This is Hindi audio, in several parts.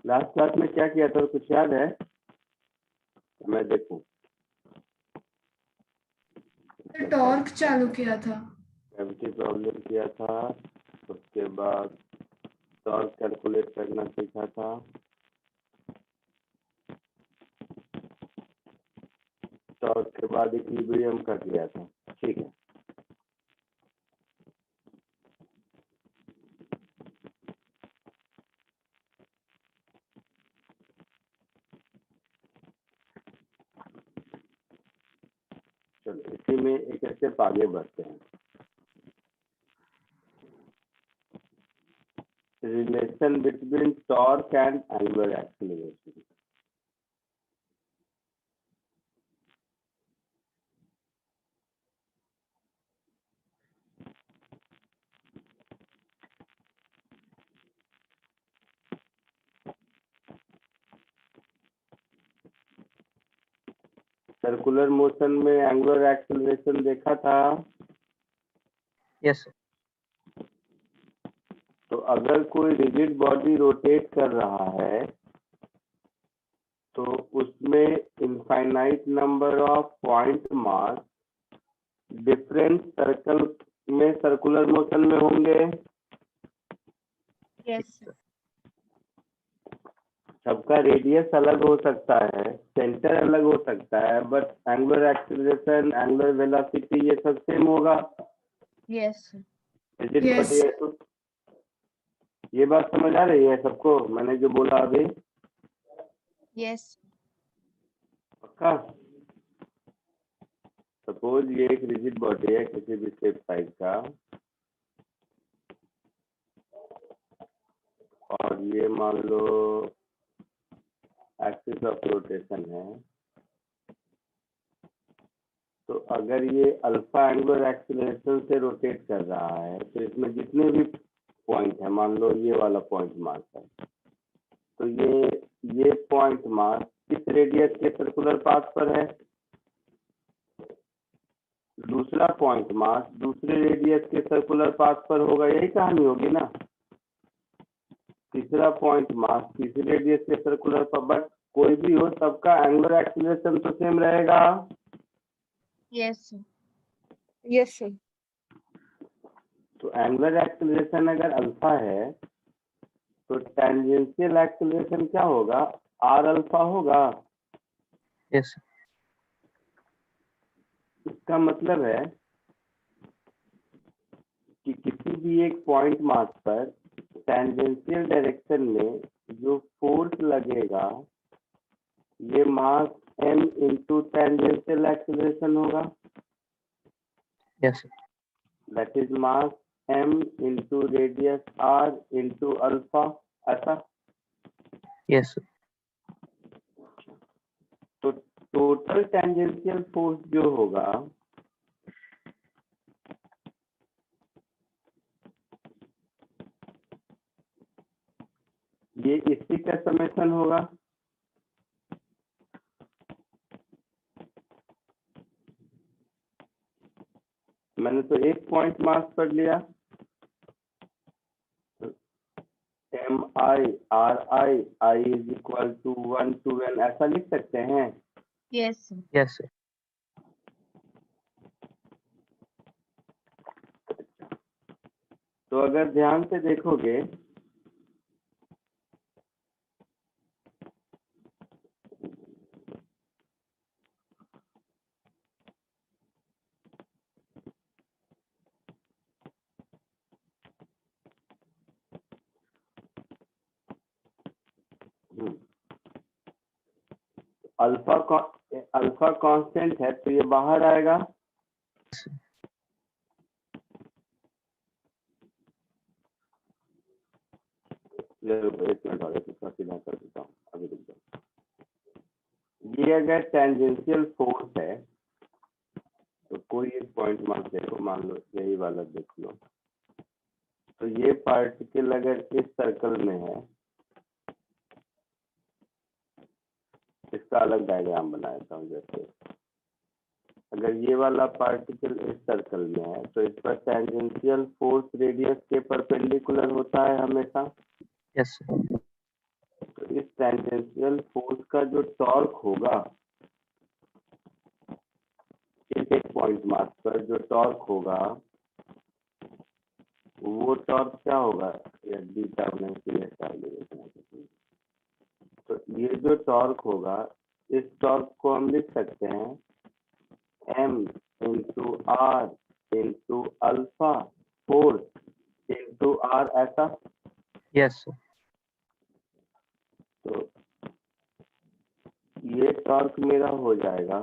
लास्ट क्लास में क्या किया था कुछ याद है? मैं देखूं। टॉर्क चालू किया था, कैविटी प्रॉब्लम किया था, उसके बाद टॉर्क कैलकुलेट करना सीखा था, टॉर्क के बाद इक्विलिब्रियम का किया था। ठीक है, चलो इसी में एक स्टेप आगे बढ़ते हैं। Relation between torque and angular acceleration. Circular motion में एंगुलर एक्सीलरेशन देखा था। यस। तो अगर कोई रिजिड बॉडी रोटेट कर रहा है तो उसमें infinite number of point mass different circle में सर्कुलर मोशन में होंगे। यस, सबका रेडियस अलग हो सकता है, सेंटर अलग हो सकता है, but angular acceleration, angular velocity ये सब सेम होगा। Yes, rigid Yes. बॉडी है तो ये बात समझ आ रही है सबको मैंने जो बोला अभी? यस, पक्का? सपोज ये एक रिजिड बॉडी है किसी भी शेप साइज का, और ये मान लो एक्सिस ऑफ रोटेशन है। तो अगर ये अल्फा एंगुलर एक्सीलरेशन से रोटेट कर रहा है तो इसमें जितने भी पॉइंट है, मान लो ये वाला पॉइंट मास है, तो ये पॉइंट मास किस रेडियस के सर्कुलर पाथ पर है? दूसरा पॉइंट मास दूसरे रेडियस के सर्कुलर पाथ पर होगा, यही कहानी होगी ना। तीसरा पॉइंट मास तीसरे रेडियस के सर्कुलर पर, बट कोई भी हो सबका एंगुलर एक्सीलरेशन तो सेम रहेगा। Yes, yes sir. तो एंगुलर एक्सीलरेशन अगर अल्फा है तो टेंजेंशियल एक्सीलरेशन क्या होगा? आर अल्फा होगा। यस। इसका मतलब है कि किसी भी एक पॉइंट मास पर टेंजेंशियल डायरेक्शन में जो फोर्स लगेगा ये मास m इंटू टेंजेंशियल एक्सीलरेशन होगा। Yes. That is mass m into radius r into alpha, ऐसा। यस। तो टोटल टेंजेंशियल फोर्स जो होगा ये इसी का समेशन होगा। मैंने तो एक पॉइंट मास पर लिया, m i r i i is equal to 1 to n, ऐसा लिख सकते हैं। Yes, yes. तो अगर ध्यान से देखोगे अल्फा कांस्टेंट है तो ये बाहर आएगा। एक मिनट और सीधा कर देता हूँ, अभी रुक जाओ। ये अगर टेंजेंशियल फोर्स है तो कोई एक पॉइंट मान देखो, मान लो यही वाला देख लो, तो ये पार्टिकल अगर इस सर्कल में है, इसका अलग डायग्राम बनाता हूँ। जैसे अगर ये वाला पार्टिकल इस सर्कल में है तो इस पर टेंजेंशियल फोर्स रेडियस के परपेंडिकुलर होता है हमेशा। यस। इस टेंजेंशियल फोर्स का जो टॉर्क होगा, इस एक पॉइंट मास पर जो टॉर्क होगा, वो टॉर्क क्या होगा, या बीटा तो ये जो टॉर्क होगा, इस टॉर्क को हम लिख सकते हैं m into r into alpha force into r, ऐसा। Yes, sir. तो ये टॉर्क मेरा हो जाएगा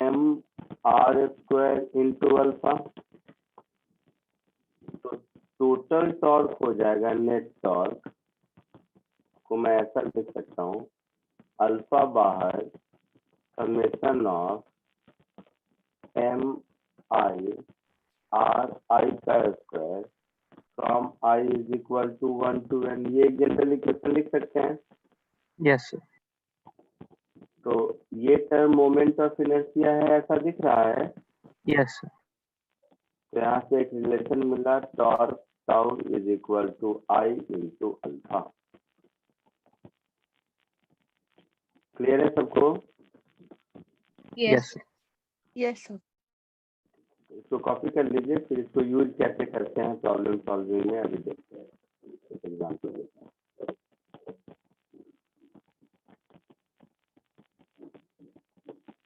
m r square into alpha. तो टोटल टॉर्क हो जाएगा, नेट टॉर्क को मैं ऐसा लिख सकता हूँ, अल्फा बाहर summation of m i r i का square from i is equal to 1 to n। ये जनरल इक्वेशन लिख सकते हैं। Yes, sir. तो ये टर्म मोमेंट ऑफ इनर्शिया है, ऐसा दिख रहा है। Yes, sir. तो यहाँ से एक रिलेशन मिला, torque tau is equal to i into alpha. Clear है सबको? Yes, Yes. sir. Yes, sir. इसको कॉपी कर लीजिए, फिर इसको यूज कैसे करते हैं प्रॉब्लम सॉल्विंग में अभी देखते हैं, एक एग्जाम्पल देखते हैं।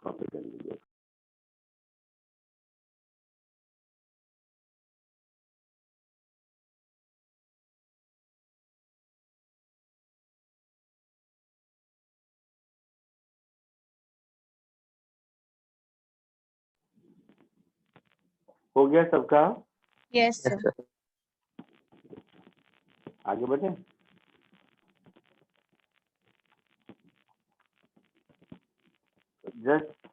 कॉपी कर लीजिए। हो गया सबका? Yes, Yes, sir. sir. आगे बढ़े। जस्ट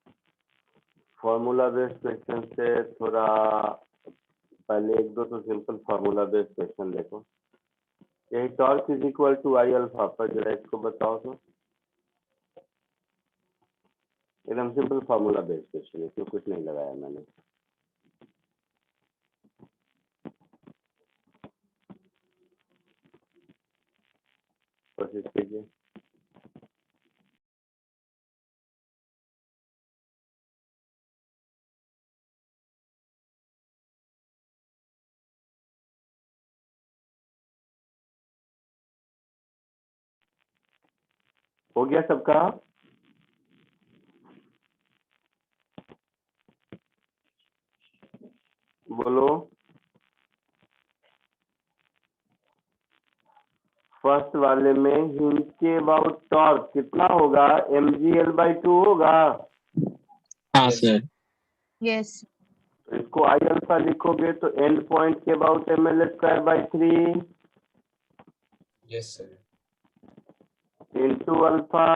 फॉर्मूला बेस्ड क्वेश्चन से थोड़ा पहले एक दो तो सिंपल फॉर्मूला बेस्ड क्वेश्चन देखो। यही torque is equal to I alpha पर जरा इसको बताओ तो। एकदम सिंपल फॉर्मूला बेस्ड क्वेश्चन है, इसमें कुछ नहीं लगाया मैंने। कोशिश कीजिए। हो गया सबका? बोलो। फर्स्ट वाले में हिंज के अबाउट टॉर्क कितना होगा, mgl/2 होगा। हाँ सर। Yes. तो इसको आई अल्फा लिखोगे तो एंड पॉइंट के about ml²/3 yes sir. Into alpha,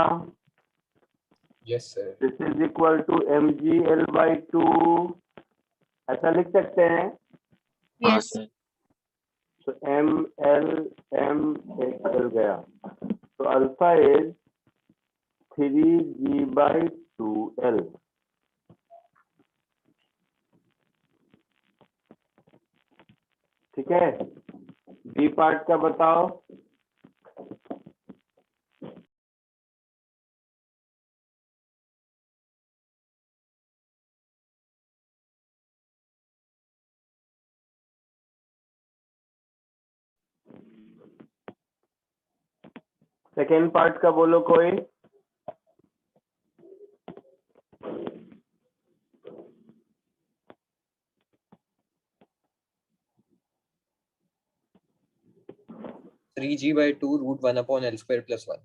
yes sir. This is equal to mgl/2, ऐसा लिख सकते हैं। हाँ Yes. सर। तो ml एक चल गया, तो अल्फा इज 3g/2l। ठीक है, बी पार्ट का बताओ। सेकेंड पार्ट का बोलो कोई। Three g by two root one upon l square plus one.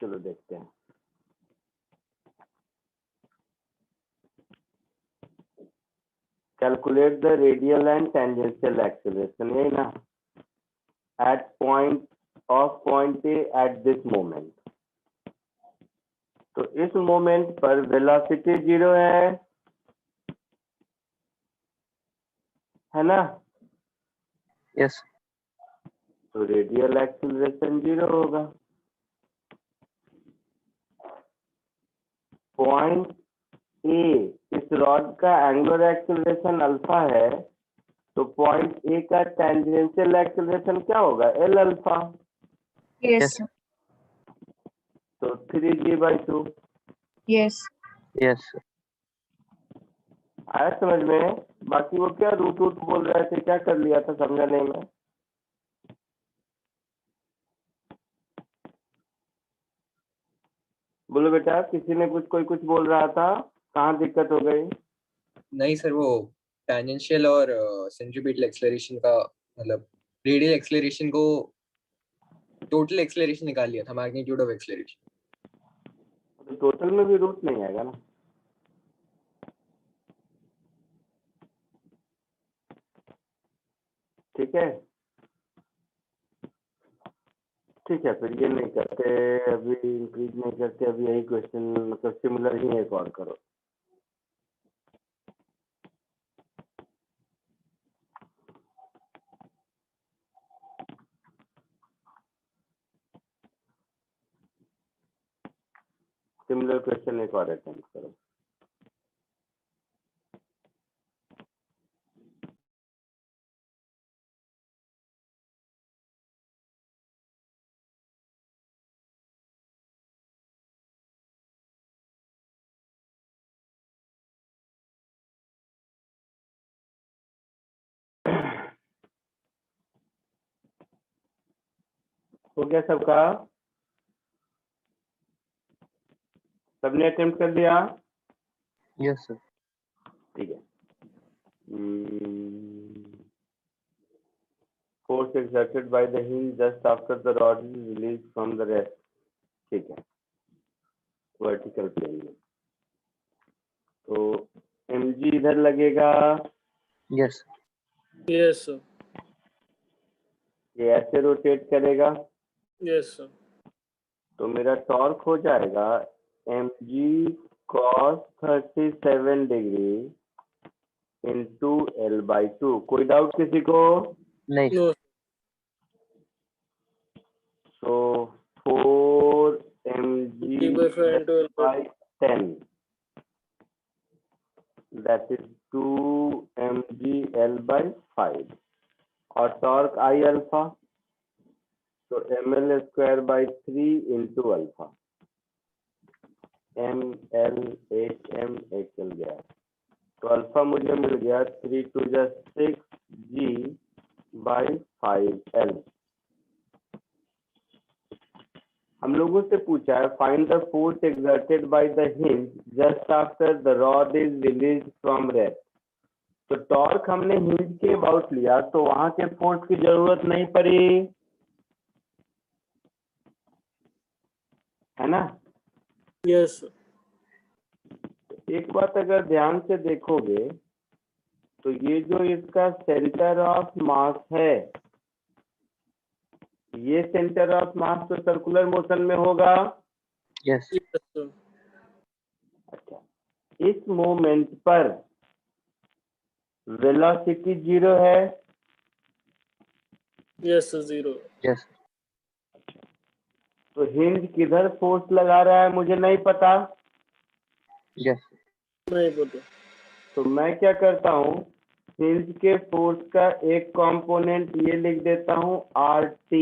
चलो देखते हैं। Calculate the radial and tangential acceleration, यही ना, at point A at this moment. तो इस मोमेंट पर वेलोसिटी 0 है ना। Yes. तो रेडियल एक्सेलरेशन 0 होगा। पॉइंट ए इस रॉड का एंगुलर एक्सेलरेशन अल्फा है, तो पॉइंट ए का टेंजेंशियल एक्सेलरेशन क्या होगा? L alpha. Yes. तो 3g/2 Yes. Yes, sir. आया समझ में? बाकी वो क्या रूट रूट बोल रहे थे, क्या कर लिया था समझा नहीं मैं। बोलो बेटा, किसी ने कोई कुछ बोल रहा था, कहाँ दिक्कत हो गई? नहीं सर, वो टेंजेंशियल और सेंट्रीपिटल एक्सेलरेशन का मतलब रेडियल एक्सेलरेशन को टोटल एक्सेलरेशन निकाल लिया था, मैग्नीट्यूड ऑफ एक्सेलरेशन। तो टोटल में भी रूट नहीं आएगा ना। ठीक है, ठीक है, फिर ये नहीं करते अभी, इंक्रीज नहीं करते अभी, यही क्वेश्चन मतलब सिमिलर ही एक और करो। सिमिलर क्वेश्चन एक और अटेम्प्ट करो। हो गया सबका? सबने अटेम्प्ट कर दिया? Yes, sir. ठीक है। Force exerted by the hinge just after the rod is released from the rest. ठीक है, वर्टिकल प्लेन में। तो mg इधर लगेगा, Yes, sir. Yes, sir. ये ऐसे रोटेट करेगा, Yes, sir. तो मेरा टॉर्क हो जाएगा mg cos 37 degree into L/2। कोई डाउट किसी को? नहीं, sir. No. So 4 mg D/5 into L by 10, that is 2 mg L/5, और टॉर्क I अल्फा, तो ml square by 3 into alpha, ml 8m 1 चल गया, तो अल्फा मुझे मिल गया 3 2 6 g बाई 5l। हम लोगों से पूछा है find the force exerted by the hinge just after the rod is released from rest. तो टॉर्क हमने हिंज के अबाउट लिया, तो वहां के फोर्स की जरूरत नहीं पड़ी, है ना? Yes, sir. एक बात अगर ध्यान से देखोगे तो ये जो इसका सेंटर ऑफ मास है, ये सेंटर ऑफ मास तो सर्कुलर मोशन में होगा। Yes, Yes, sir. अच्छा, इस मोमेंट पर वेलोसिटी 0 है। Yes, sir. 0. yes, sir. तो हिंज किधर फोर्स लगा रहा है मुझे नहीं पता, Yes, sir. नहीं पता. तो मैं क्या करता हूँ, हिंज के फोर्स का एक कंपोनेंट ये लिख देता हूँ RT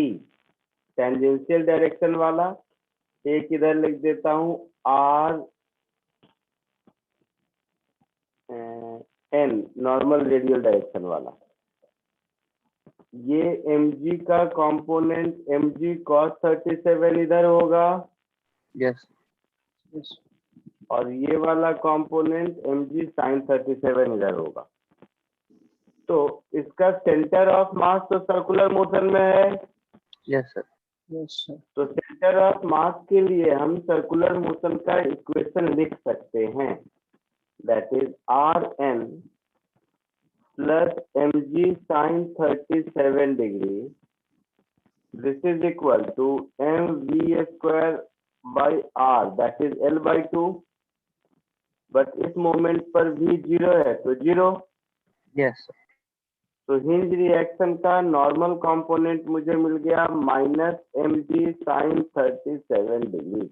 टेंजेंशियल डायरेक्शन वाला, एक इधर लिख देता हूँ RN नॉर्मल रेडियल डायरेक्शन वाला। ये mg का कंपोनेंट mg cos 37 इधर होगा, Yes, sir. Yes. और ये वाला कंपोनेंट mg sin 37 इधर होगा। तो इसका सेंटर ऑफ मास तो सर्कुलर मोशन में है, Yes, sir. Yes, sir. तो सेंटर ऑफ मास के लिए हम सर्कुलर मोशन का इक्वेशन लिख सकते हैं, that is Rn plus mg sin 37 degree, this is equal to mv square by r, that is L/2, but इस मोमेंट पर v 0 है तो 0। Yes, sir. तो हिंज रिएक्शन का नॉर्मल कंपोनेंट मुझे मिल गया minus mg sin 37 degree,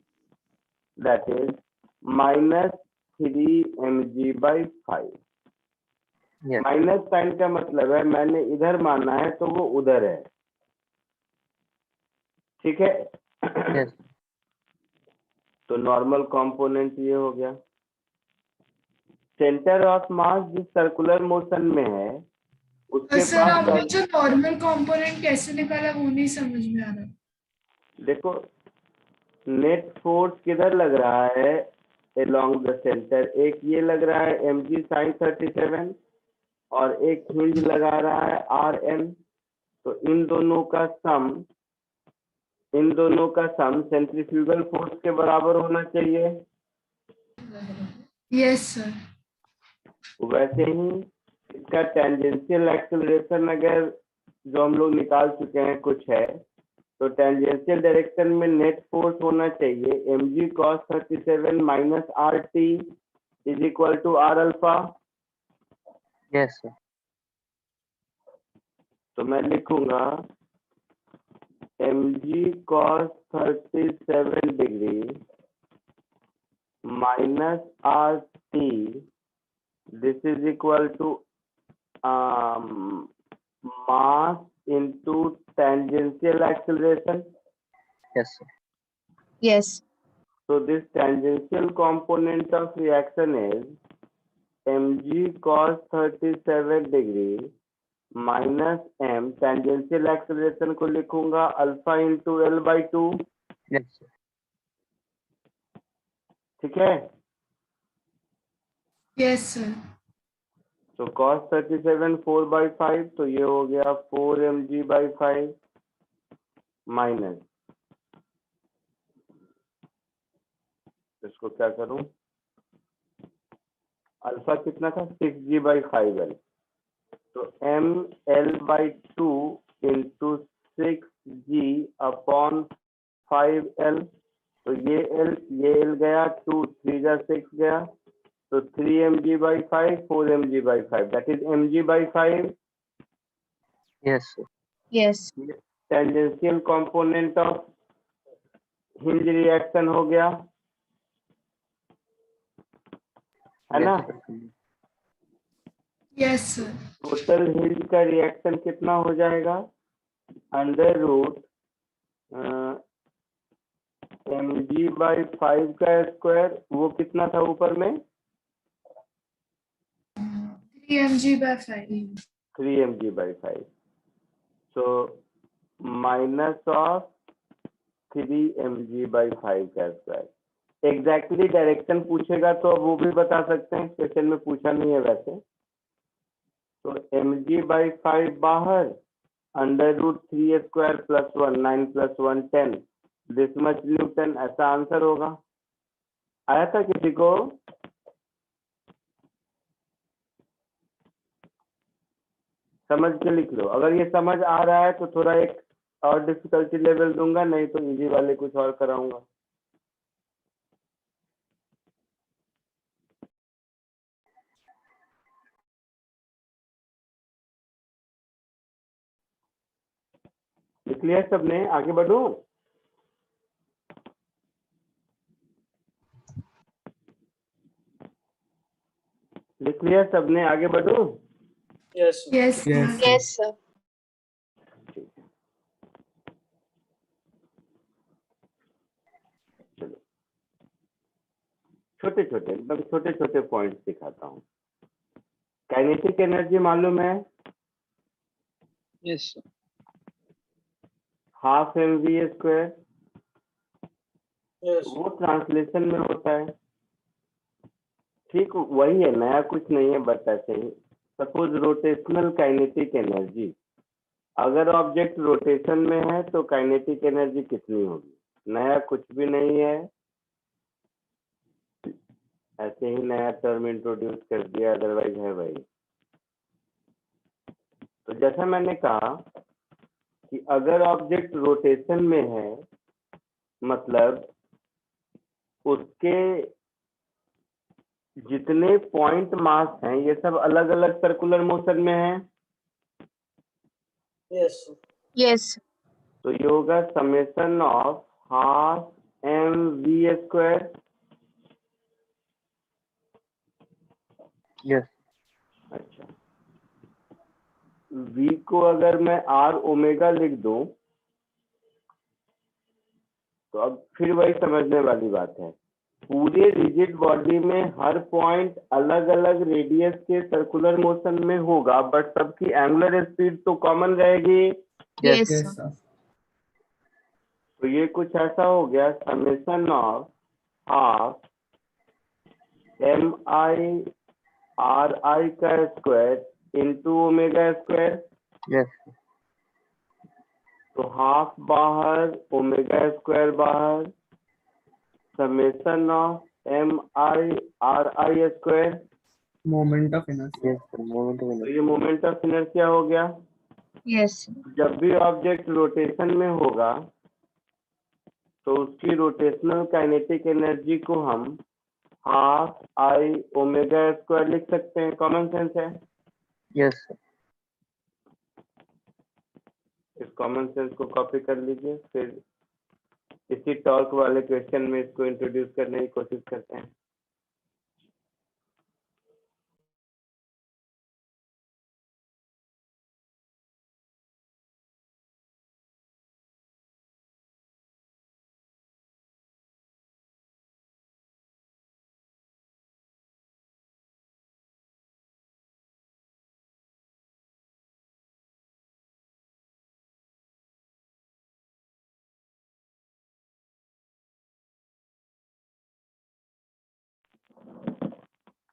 that is minus 3mg/5। Yes. Minus sine का मतलब है मैंने इधर माना है तो वो उधर है, ठीक है। Yes. तो नॉर्मल कंपोनेंट ये हो गया। सेंटर ऑफ मास जिस सर्कुलर मोशन में है उसके सर पास आपने जो नॉर्मल कंपोनेंट कैसे निकाला वो नहीं समझ में आ रहा। देखो नेट फोर्स किधर लग रहा है along द सेंटर, एक ये लग रहा है mg sin 37 और एक हिंज लगा रहा है rn। तो इन दोनों का सम सेंट्रीफ्यूगल फोर्स के बराबर होना चाहिए। Yes sir. वैसे ही इसका टेंजेंशियल एक्सेलरेशन अगर जो हम लोग निकाल चुके हैं कुछ है, तो टेंजेंशियल डायरेक्शन में नेट फोर्स होना चाहिए mg cos 37 minus rt is equal to r alpha. Yes, sir. तो मैं लिखूंगा mg cos 37 degree minus rt, this is equal to mass into tangential acceleration. Yes, sir. Yes So this tangential component of reaction is mg cos 37 degree minus m, tangential acceleration को लिखूंगा alpha into l/2, Yes, sir. ठीक है। Yes sir. तो cos 37 4/5, तो ये हो गया 4mg/5 माइनस, इसको क्या करूं, अल्फा कितना था 6g/5l, तो ml/2 इंटू 6g/5l। तो ये l गया 2 3 जा 6 गया, तो 3mg/5 4mg/5 that is mg/5 Yes, sir. Yes tangential component of hinge reaction हो गया, है ना। Yes, sir. Yes sir. Total hinge का रिएक्शन कितना हो जाएगा, अंडर रूट mg/5 का स्क्वायर, वो कितना था ऊपर में 3mg/5। 3mg/5, so minus of 3mg/5 का स्क्वायर। एग्जैक्टली डायरेक्शन पूछेगा तो अब वो भी बता सकते हैं, क्वेश्चन में पूछा नहीं है वैसे। तो mg/5 बाहर, under root 3 square plus 1 9 plus 1 10, this much newton, ऐसा आंसर होगा। आया था किसी को? समझ के लिख लो, अगर ये समझ आ रहा है तो थोड़ा एक और डिफिकल्टी लेवल दूंगा, नहीं तो इजी वाले कुछ और कराऊंगा। लिख लिया सबने, आगे बढ़ो। लिख लिया सबने, आगे बढ़ो। Yes, sir. Yes yes sir. चलो छोटे छोटे एकदम छोटे छोटे पॉइंट्स दिखाता हूँ। काइनेटिक एनर्जी मालूम है, Yes, sir. Half mv², Yes, वो ट्रांसलेशन में होता है, ठीक वही है, नया कुछ नहीं है, बट ऐसे ही। सपोज रोटेशनल काइनेटिक एनर्जी, अगर ऑब्जेक्ट रोटेशन में है तो काइनेटिक एनर्जी कितनी होगी, नया कुछ भी नहीं है, ऐसे ही नया टर्म इंट्रोड्यूस कर दिया, अदरवाइज है वही। तो जैसा मैंने कहा कि अगर ऑब्जेक्ट रोटेशन में है, मतलब उसके जितने पॉइंट मास हैं ये सब अलग अलग सर्कुलर मोशन में हैं, yes, sir. यस तो ये होगा summation of half mv², Yes. अच्छा, v को अगर मैं r ओमेगा लिख दूं तो अब फिर वही समझने वाली बात है, पूरे रिजिड बॉडी में हर पॉइंट अलग अलग रेडियस के सर्कुलर मोशन में होगा, बट सबकी एंगुलर स्पीड तो कॉमन रहेगी। Yes. Yes, sir. तो ये कुछ ऐसा हो गया, summation of half mi ri का square into omega square. Yes. तो हाफ बाहर, ओमेगा स्क्वायर बाहर, summation of mi ri square. Moment of inertia. Yes, sir. Moment of तो inertia. ये मोमेंट ऑफ इनर्शिया हो गया। Yes, sir. जब भी ऑब्जेक्ट रोटेशन में होगा तो उसकी रोटेशनल काइनेटिक एनर्जी को हम हाफ आई ओमेगा स्क्वायर लिख सकते हैं। कॉमन सेंस है। Yes, sir. इस कॉमन सेंस को कॉपी कर लीजिए, फिर इसी टॉर्क वाले क्वेश्चन में इसको इंट्रोड्यूस करने की कोशिश करते हैं।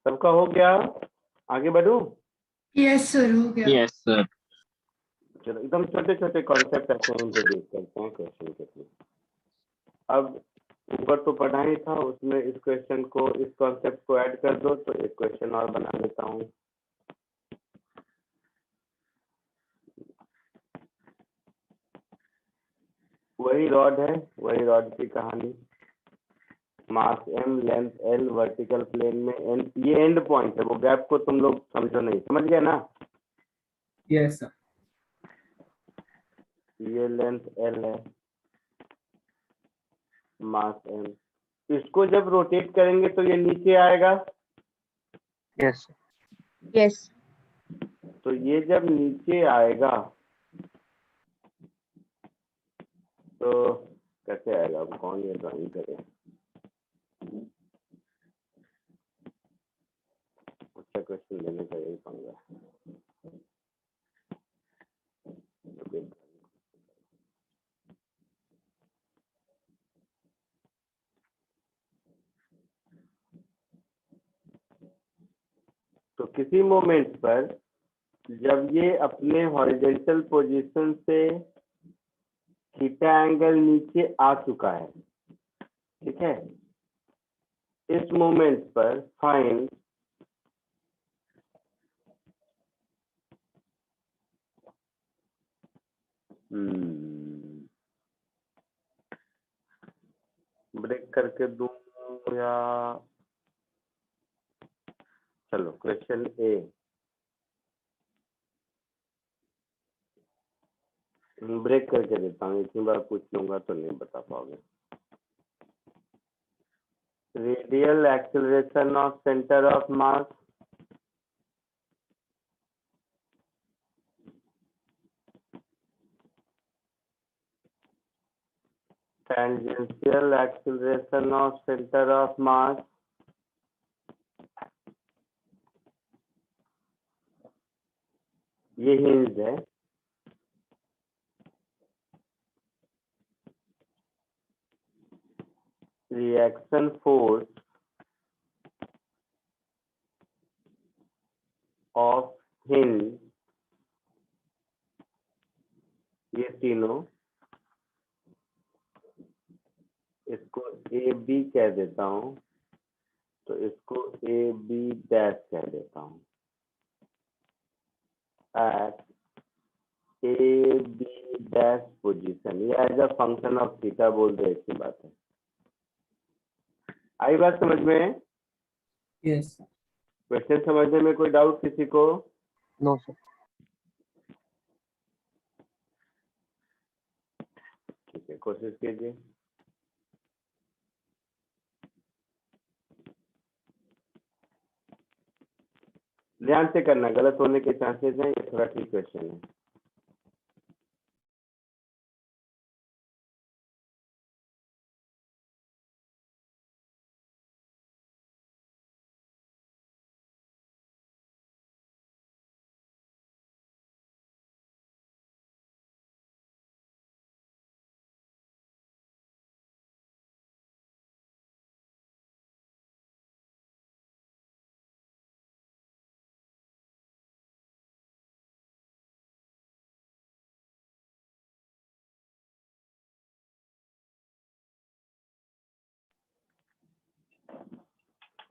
सबका हो गया, आगे बढ़ूं? Yes, sir. हो गया. Yes, sir. चलो एकदम छोटे छोटे कॉन्सेप्ट ऐसे इंट्रोड्यूस करते हैं क्वेश्चन के थ्रू। अब ऊपर तो पढ़ा ही था, उसमें इस क्वेश्चन को, इस कॉन्सेप्ट को ऐड कर दो तो एक क्वेश्चन और बना लेता हूँ। वही रॉड है, वही रॉड की कहानी। Mass m, length l, vertical plane में n, ये एंड पॉइंट है। वो गैप को तुम लोग समझो नहीं, समझ गए ना? Yes, sir. ये लेंथ l है, मास m। इसको जब रोटेट करेंगे तो ये नीचे आएगा। Yes, sir. Yes. तो ये जब नीचे आएगा तो कैसे आएगा? अब कौन ये ड्राइंग करे? अच्छा क्वेश्चन लेने का यही पंगा। तो किसी मोमेंट पर जब ये अपने हॉरिजॉन्टल पोजीशन से थीटा एंगल नीचे आ चुका है, ठीक है, इस मोमेंट पर फाइंड ब्रेक करके दूं या चलो क्वेश्चन ए ब्रेक करके देता हूँ, इतनी बार पूछ लूंगा तो नहीं बता पाओगे। Radial acceleration of centre of mass tangential acceleration of center of mass ये हिंज है। रिएक्शन फोर्स ऑफ हिंज, ये तीनों, इसको ए बी कह देता हूँ, तो इसको ए बी डैश कह देता हूँ। At A B dash position, ये as a function of theta बोल दो, एक ही बात है। आई बात समझ में? Yes. क्वेश्चन समझने में कोई डाउट किसी को? No, sir. ठीक है, कोशिश कीजिए। ध्यान से करना, गलत होने के चांसेस हैं, ये थोड़ा ट्रिक क्वेश्चन है।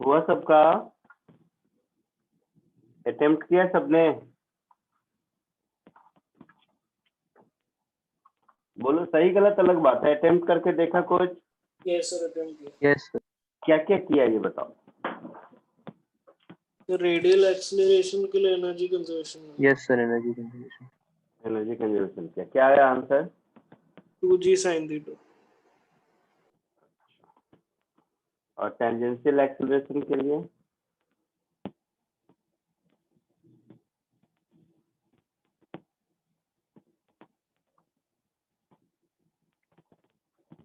हुआ सबका? अटेम्प्ट किया सबने? बोलो, सही गलत अलग बात है, अटेम्प्ट करके देखा कुछ? यस सर, अटेम्प्ट किया। Yes, sir. क्या क्या किया ये बताओ। तो रेडियल एक्सीलरेशन के लिए energy conservation Yes, sir. Energy conservation. Energy conservation किया, क्या आया आंसर? 2g sin theta. और टेंजेंशियल एक्सीलरेशन के लिए?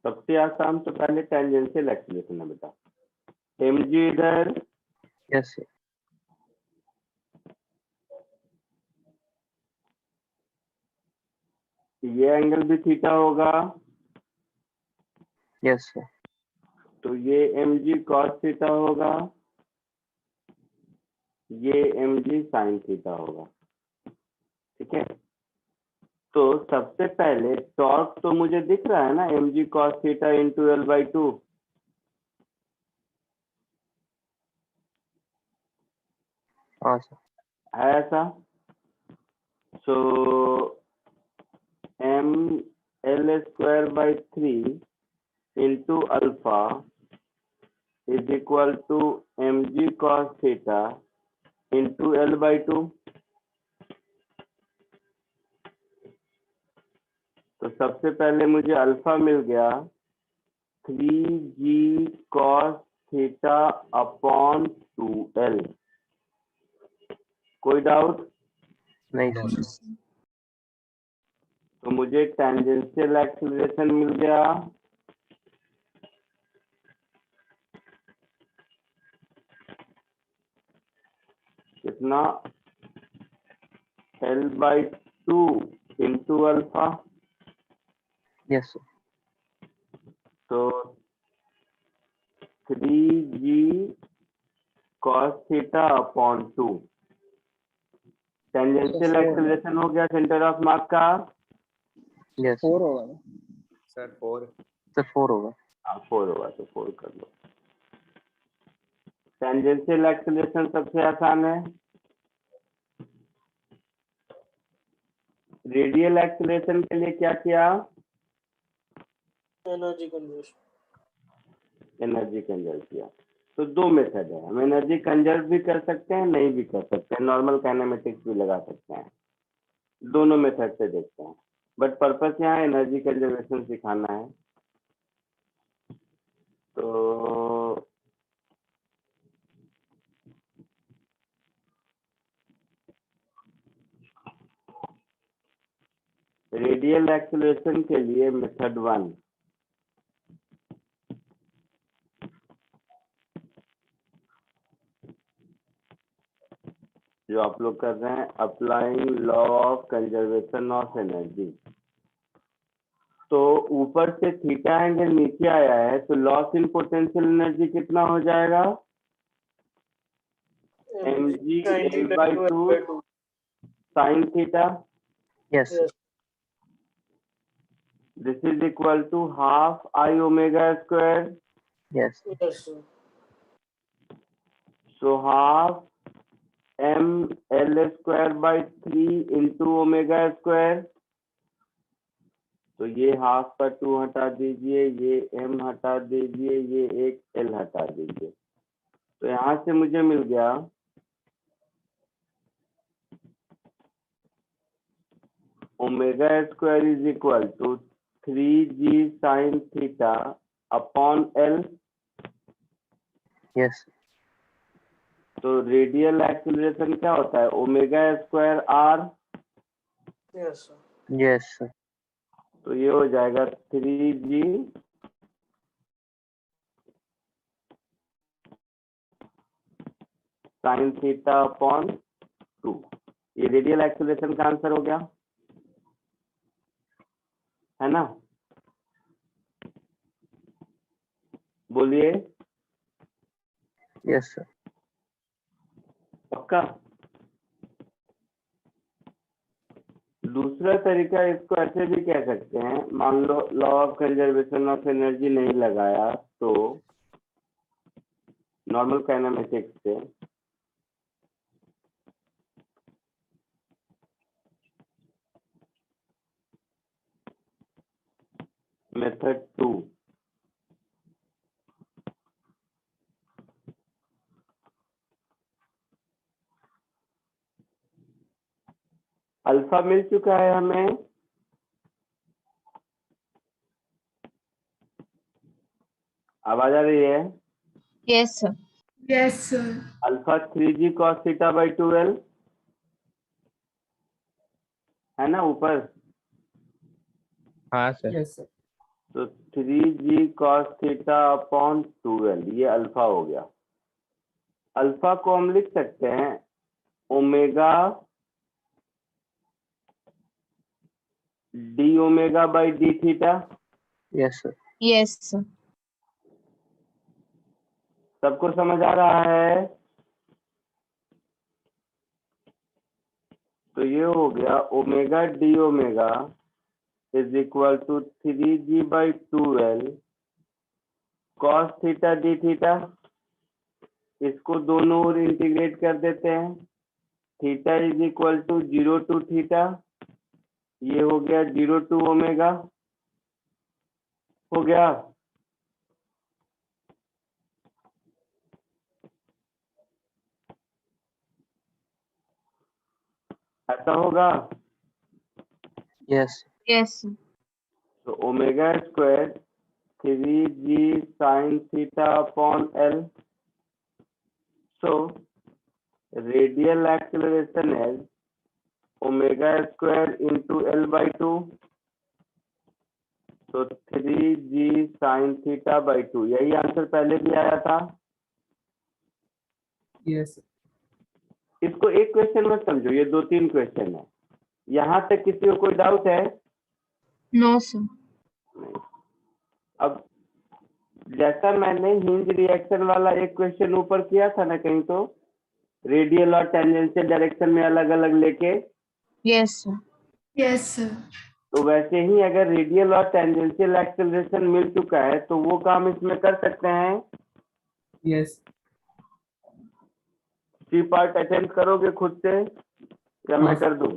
सबसे आसान तो पहले टेंजेंशियल एक्सीलरेशन है बेटा। mg इधर, Yes, sir. ये एंगल भी थीटा होगा, Yes, sir. तो ये mg cos थीटा होगा, ये mg sin थीटा होगा। ठीक है, तो सबसे पहले टॉर्क तो मुझे दिख रहा है ना, mg cos theta into L/2। हाँ sir. है ऐसा? सो m L²/3 into alpha is equal to mg cos theta into L/2। तो सबसे पहले मुझे अल्फा मिल गया 3g cos theta upon 2l। कोई डाउट? नहीं No, sir. sir. तो मुझे टेंजेंशियल एक्सीलरेशन मिल गया कितना? L/2 into alpha. Yes, sir. तो 3g cos theta upon 2 tangential acceleration हो गया सेंटर ऑफ मास का। Yes, sir. 4 होगा ना? Sir, 4. Sir, 4 होगा. हाँ 4 होगा, तो 4 कर लो। टेंजेंशियल एक्सीलरेशन सबसे आसान है। रेडियल एक्सीलरेशन के लिए क्या किया? Energy conservation. एनर्जी कंजर्व किया। तो दो मेथड है, हम एनर्जी कंजर्व भी कर सकते हैं, नहीं भी कर सकते हैं, नॉर्मल काइनेमेटिक्स भी लगा सकते हैं। दोनों मेथड से देखते हैं, बट पर्पस यहाँ एनर्जी कंजर्वेशन सिखाना है। तो रेडियल एक्सीलरेशन के लिए मेथड 1, जो आप लोग कर रहे हैं, applying law of conservation of energy. तो ऊपर से थीटा एंगल नीचे आया है, तो लॉस इन पोटेंशियल एनर्जी कितना हो जाएगा? mg L/2 sin theta. Yes, sir. This is equal to half I omega square. Yes. Yes sir. So half m L²/3 into omega square। तो ये हाफ का 2 हटा दीजिए, ये m हटा दीजिए, ये एक l हटा दीजिए। तो यहाँ से मुझे मिल गया omega square is equal to 3g sin theta upon l। Yes. तो रेडियल एक्सीलरेशन क्या होता है, omega square r, Yes, sir. Yes, sir. तो ये हो जाएगा 3g साइन थीटा अपॉन 2। ये रेडियल एक्सीलरेशन का आंसर हो गया, है ना? बोलिए, Yes, sir. पक्का? दूसरा तरीका इसको ऐसे भी कह सकते हैं, मान लो law of conservation of energy नहीं लगाया तो नॉर्मल काइनेमेटिक्स से मेथड 2, अल्फा मिल चुका है हमें, आवाज आ रही है? Yes, sir. Yes, sir. Alpha 3g cos theta by 12 है ना ऊपर, हाँ सर। Yes, sir. तो 3g cos थीटा अपॉन 12 ये अल्फा हो गया। अल्फा को हम लिख सकते हैं omega d omega by D theta. Yes, sir. Yes, sir. सबको समझ आ रहा है? तो ये हो गया omega d omega is equal to 3g by 12 cos theta d theta. इसको दोनों ओर इंटीग्रेट कर देते हैं, theta is equal to 0 to theta, ये हो गया 0 टू ओमेगा, हो गया। ऐसा होगा Yes. Yes, sir. तो omega square 3g sine theta upon L, so radial acceleration is omega square into L by 2, तो 3g साइन थीटा बाई 2, यही आंसर पहले भी आया था। Yes, sir. इसको एक क्वेश्चन मत समझो, ये 2-3 क्वेश्चन है। यहाँ तक किसी को कोई डाउट है? No, sir. नहीं। अब जैसा मैंने हिंज रिएक्शन वाला एक क्वेश्चन ऊपर किया था ना कहीं, तो रेडियल और टेंजेंशियल डायरेक्शन में अलग अलग लेके, Yes, sir. Yes, sir. तो वैसे ही अगर रेडियल और टेंजेंशियल एक्सेलरेशन मिल चुका है तो वो काम इसमें कर सकते हैं। Yes. सी पार्ट अटेम्प्ट करोगे खुद से या मैं कर दूं?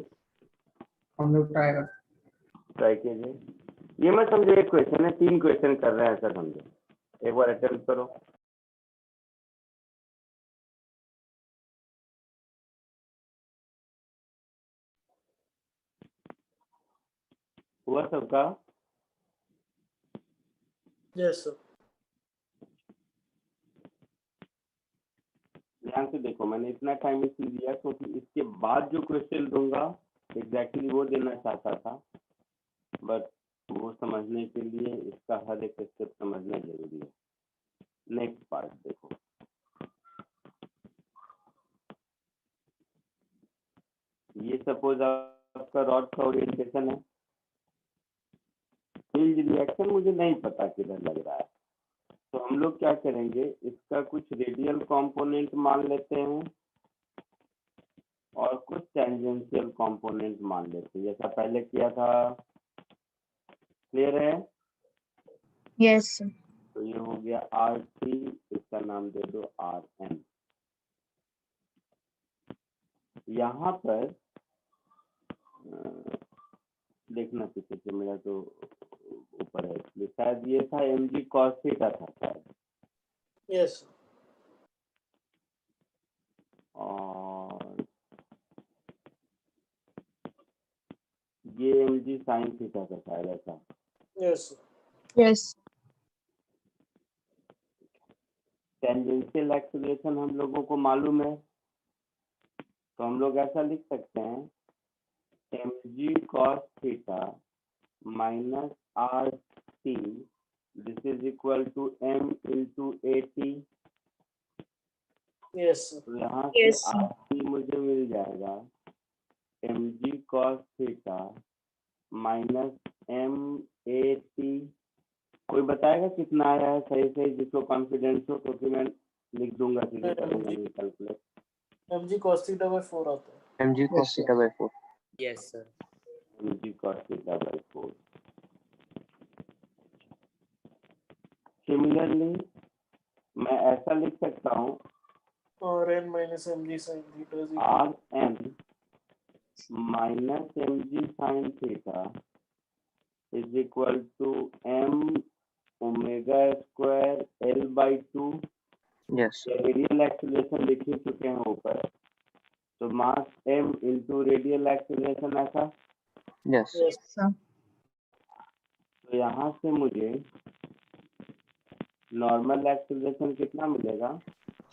हम लोग ट्राई कर। ट्राई कीजिए, ये मत समझो एक क्वेश्चन है, 3 क्वेश्चन कर रहे हैं ऐसा समझो, एक बार अटेम्प्ट करो। हुआ सबका? Yes, sir. ध्यान से देखो, मैंने इतना टाइम इसलिए दिया क्योंकि इसके बाद जो क्वेश्चन दूंगा एग्जैक्टली वो देना चाहता था, बट वो समझने के लिए इसका हर एक स्टेप समझना जरूरी है। नेक्स्ट पार्ट देखो, ये सपोज आपका रॉड का ओरिएंटेशन है, हिंज रिएक्शन मुझे नहीं पता किधर लग रहा है, तो हम लोग क्या करेंगे, इसका कुछ रेडियल कंपोनेंट मान लेते हैं और कुछ टेंजेंशियल कंपोनेंट मान लेते हैं, जैसा पहले किया था। क्लियर है? Yes, sir. तो ये हो गया RT, इसका नाम दे दो RM। यहाँ पर देखना पीछे से, मेरा तो ऊपर है इसलिए शायद ये था mg cos थीटा था शायद, Yes, sir. और ये mg sin थीटा था शायद, ऐसा। Yes, sir. Yes. Tangential acceleration हम लोगों को मालूम है, तो हम लोग ऐसा लिख सकते हैं mg cos theta minus r t this is equal to m into a t. Yes, sir. तो यहाँ से Yes, sir. आर टी मुझे मिल जाएगा mg cos theta minus m A T. कोई बताएगा कितना आया है सही सही, जिसको कॉन्फिडेंस हो, तो फिर मैं लिख दूंगा, सीधे करूंगा नहीं calculate. mg cos theta by 4 आता है। mg cos sir. theta by 4. Yes, sir. mg cos theta by 4। Similarly मैं ऐसा लिख सकता हूँ Rn minus mg sin theta is equal r n minus m g sine theta is equal to m omega square l by 2। Yes, sir. Radial acceleration लिख ही चुके हैं ऊपर, तो mass m into radial acceleration ऐसा। Yes. Yes, sir. तो यहाँ से मुझे नॉर्मल एक्सीलरेशन कितना मिलेगा?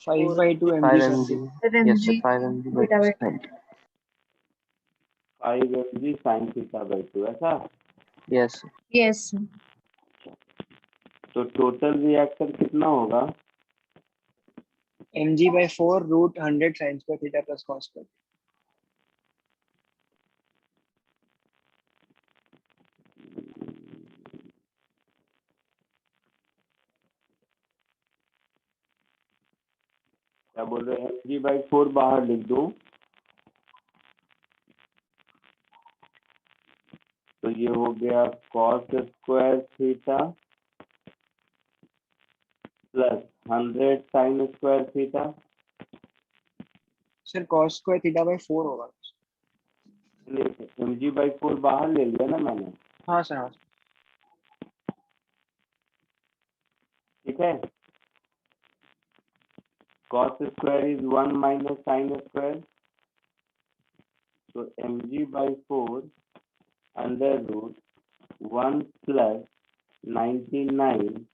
5 by 2 5 mg mg. sin Yes, sir. mg 5 mg by theta by 2. 5 mg sine theta by 2 ऐसा। Yes, sir. Yes, sir. तो टोटल रिएक्टर कितना होगा? mg by 4 root 100 sin square theta plus cos square. क्या बोल रहे हैं? mg बाई 4 बाहर लिख दूं तो ये हो गया cos square theta plus 100 sign square theta. Sir, cos square theta by 4 होगा. mg बाई 4 बाहर ले लिया ना मैंने, हाँ sir, हाँ. ठीक है। cos square is 1 minus sine square, तो mg by 4 under root 1 plus 99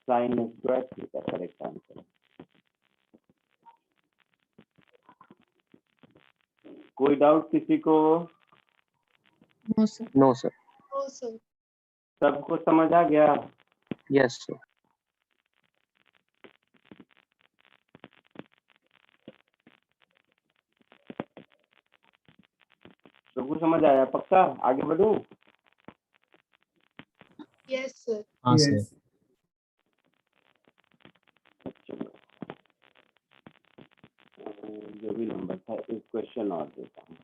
sine square theta correct answer. कोई डाउट किसी को? No, sir. No, sir. हो सर। सबको समझ आ गया? Yes, sir. सबको समझ आया? पक्का आगे बढ़ूं? Yes sir. हाँ सर। Yes. चलो जो भी नंबर था एक क्वेश्चन और देता हूँ।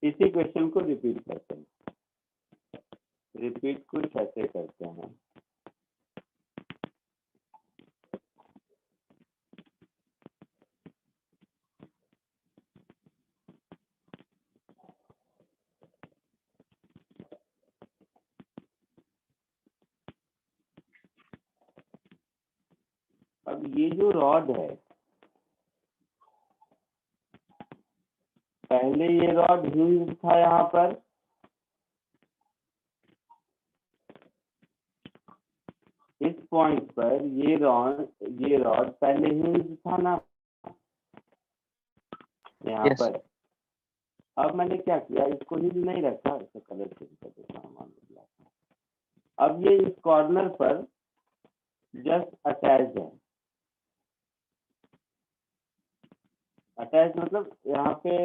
इसी क्वेश्चन को रिपीट करते हैं। रिपीट कुछ ऐसे करते हैं। अब ये जो रॉड है, पहले ये रॉड हिंज था यहाँ पर, इस पॉइंट पर ये रॉड पहले हिंज था ना यहाँ Yes. पर। अब मैंने क्या किया, इसको हिंज नहीं रखा, इसे कलर चेंज कर देता हूँ, मान लो black। अब ये इस कॉर्नर पर जस्ट अटैच है। अटैच मतलब यहाँ पे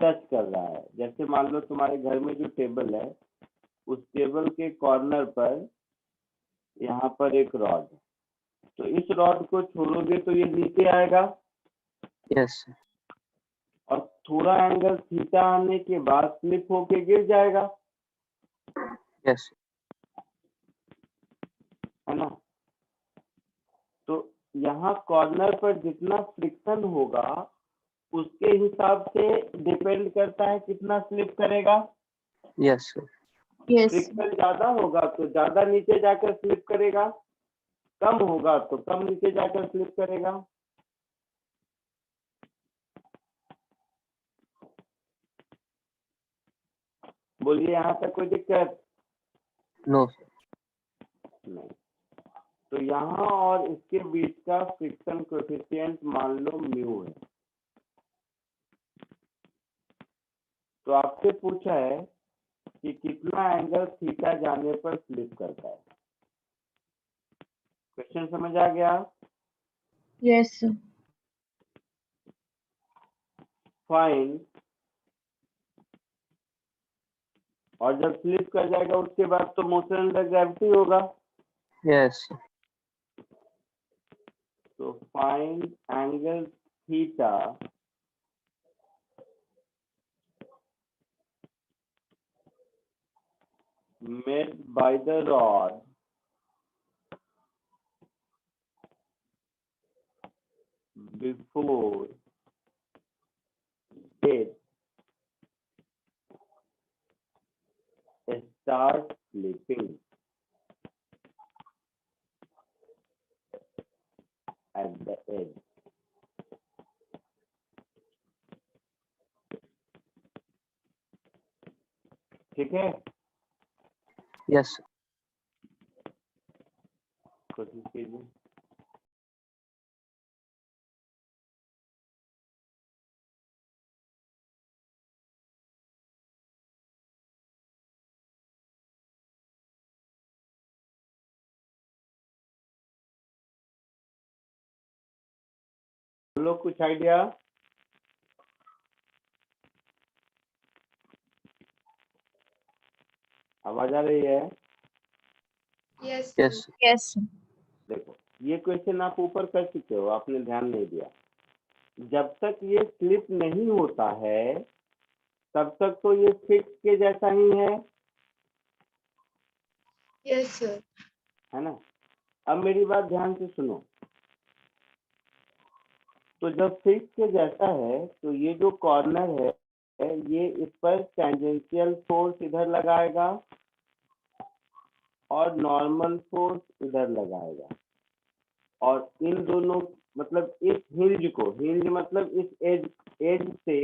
टच कर रहा है। जैसे मान लो तुम्हारे घर में जो टेबल है, उस टेबल के कॉर्नर पर यहाँ पर एक रॉड है, तो इस रॉड को छोड़ोगे तो ये नीचे आएगा, Yes, sir. और थोड़ा एंगल थीटा आने के बाद स्लिप होके गिर जाएगा, Yes, sir. है ना। तो यहाँ कॉर्नर पर जितना फ्रिक्शन होगा उसके हिसाब से डिपेंड करता है कितना स्लिप करेगा। Yes, sir. Yes. फ्रिक्शन ज्यादा होगा तो ज्यादा नीचे जाकर स्लिप करेगा, कम होगा तो कम नीचे जाकर स्लिप करेगा। बोलिए यहाँ तक कोई दिक्कत No, sir. नहीं। तो यहाँ और इसके बीच का फ्रिक्शन कोएफिशिएंट मान लो म्यू है। तो आपसे पूछा है कि कितना एंगल थीटा जाने पर स्लिप करता है। क्वेश्चन समझ आ गया? Yes, sir. फाइन, और जब स्लिप कर जाएगा उसके बाद तो मोशन अंडर ग्रेविटी होगा। Yes, sir. तो find angle theta made by the rod before it starts slipping at the edge. ठीक है, Yes, sir. कोशिश कीजिए। हम लोग कुछ आइडिया? आवाज आ रही है? Yes, Yes, sir. Yes, sir. देखो, ये क्वेश्चन आप ऊपर कर चुके हो, आपने ध्यान नहीं दिया। जब तक ये स्लिप नहीं होता है तब तक तो ये फिक्स के जैसा ही yes, sir. है ना? अब मेरी बात ध्यान से सुनो। तो जब फिक्स के जैसा है तो ये जो कॉर्नर है ये इस पर टेंजेंशियल फोर्स इधर लगाएगा और नॉर्मल फोर्स इधर लगाएगा, और इन दोनों मतलब इस हिंज को, हिंज मतलब इस एज से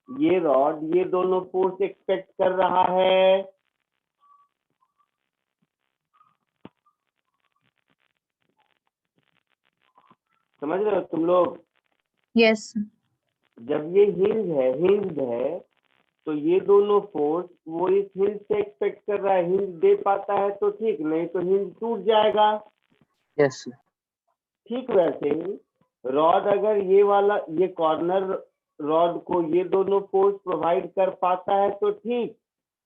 ये रॉड ये दोनों फोर्स एक्सपेक्ट कर रहा है। समझ रहे हो तुम लोग? Yes, sir. जब ये हिंज है तो ये दोनों फोर्स वो इस हिंज से एक्सपेक्ट कर रहा है। हिंज दे पाता है तो ठीक, नहीं तो हिंज टूट जाएगा। Yes, sir. ठीक वैसे ही रॉड अगर ये वाला ये कॉर्नर रॉड को ये दोनों फोर्स प्रोवाइड कर पाता है तो ठीक,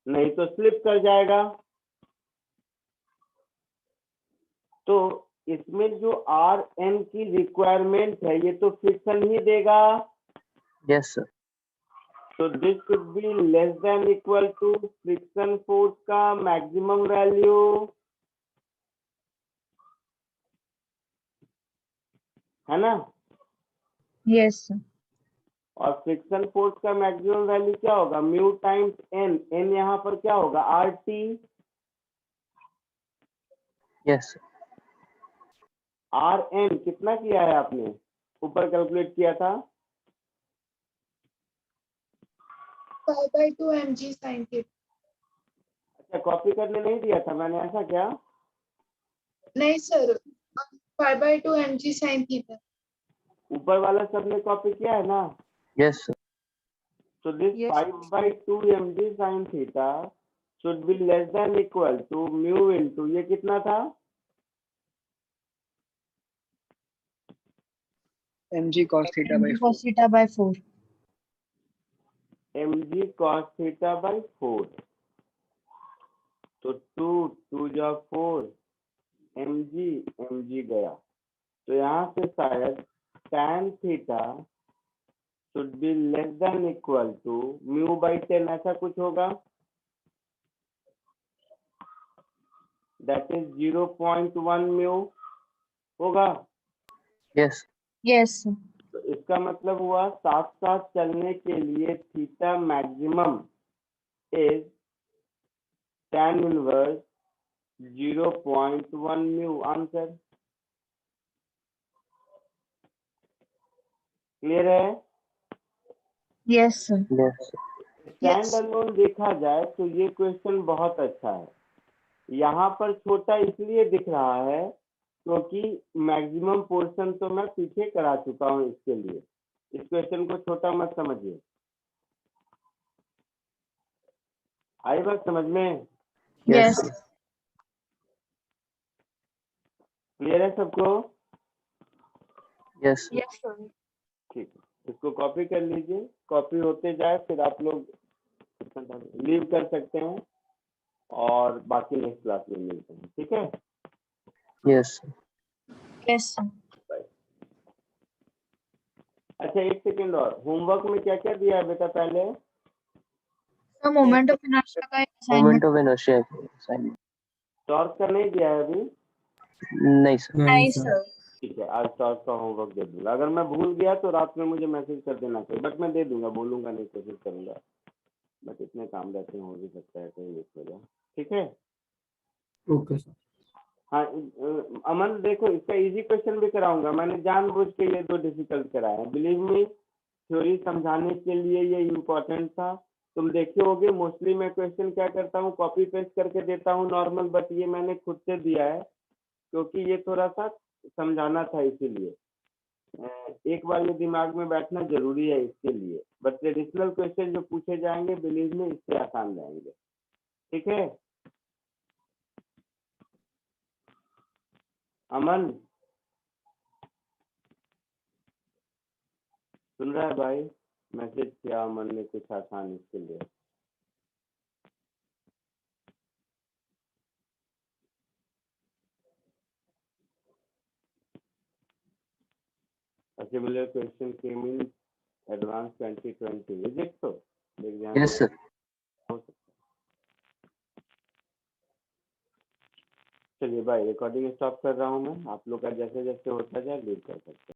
नहीं तो स्लिप कर जाएगा। तो इसमें जो आर एन की रिक्वायरमेंट है ये तो फ्रिक्शन ही देगा। Yes, sir. तो this should be less than equal to friction force का मैक्सिमम वैल्यू, है ना? Yes, sir. और फ्रिक्शन फोर्स का मैक्सिमम वैल्यू क्या होगा? Mu times N. एन यहाँ पर क्या होगा? R t. Yes, sir. R n कितना किया है आपने? ऊपर कैलकुलेट किया था? 5/2 mg sin theta. अच्छा, कॉपी करने नहीं दिया था मैंने, ऐसा क्या? नहीं सर, 5/2 mg sin theta. ऊपर वाला सबने कॉपी किया है ना? Yes, sir. So this Yes. 5/2 mg sin theta should be less than equal to mu into ये कितना था? mg cos theta by mg 4. cos theta by 4. mg cos theta by 4। तो 2 जा 4 mg गया। तो यहाँ से शायद tan theta should be less than equal to mu by 10 ऐसा कुछ होगा। That is 0.1 mu होगा। Yes. Yes, sir. तो इसका मतलब हुआ साथ साथ चलने के लिए theta maximum is tan inverse 0.1 mu. Answer clear है? Yes, sir. Yes, sir. Yes. Stand alone देखा जाए तो ये क्वेश्चन बहुत अच्छा है। यहाँ पर छोटा इसलिए दिख रहा है क्योंकि मैक्सिमम पोर्शन तो मैं पीछे करा चुका हूँ इसके लिए। इस क्वेश्चन को छोटा मत समझिए। आई बात समझ में? Yes, Yes. sir. क्लियर है सबको? Yes, sir. Yes, sir. ठीक है, इसको कॉपी कर लीजिए। कॉपी होते जाए फिर आप लोग लीव कर सकते हैं और बाकी नेक्स्ट क्लास में मिलते हैं। ठीक है, Yes, sir. Yes, sir. अच्छा एक सेकेंड और, होमवर्क में क्या क्या दिया है बेटा पहले? The moment of inertia का assignment. Moment of inertia assignment. Torque का नहीं दिया है अभी? नहीं सर। नहीं sir. ठीक है, आज टॉर्क का होमवर्क दे दूंगा। अगर मैं भूल गया तो रात में मुझे मैसेज कर देना चाहिए, बट मैं दे दूंगा, बोलूंगा नहीं, कोशिश करूंगा। बट इतने काम रहते हैं, हो भी सकता है कहीं मिस हो जाए। ठीक है, ओके सर। हाँ अमन देखो, इसका इजी क्वेश्चन भी कराऊंगा। मैंने जानबूझ के ये दो डिफिकल्ट कराए हैं, बिलीव मी। थ्योरी समझाने के लिए ये इम्पोर्टेंट था। तुम देखे होगे मोस्टली मैं क्वेश्चन क्या करता हूँ, कॉपी पेस्ट करके देता हूँ नॉर्मल, बट ये मैंने खुद से दिया है क्योंकि ये थोड़ा सा समझाना था, इसीलिए एक बार ये दिमाग में बैठना जरूरी है इसके लिए। बट ट्रेडिशनल क्वेश्चन जो पूछे जाएंगे, बिलीव में इससे आसान जाएंगे। ठीक है अमन, सुन रहा है भाई? मैसेज किया अमन ने कुछ आसान इसके लिए। A similar question came in advanced 2020, is it so? Yes, sir. चलिए भाई, रिकॉर्डिंग स्टॉप कर रहा हूँ मैं। आप लोग का जैसे जैसे होता जाए लीव कर सकते हैं।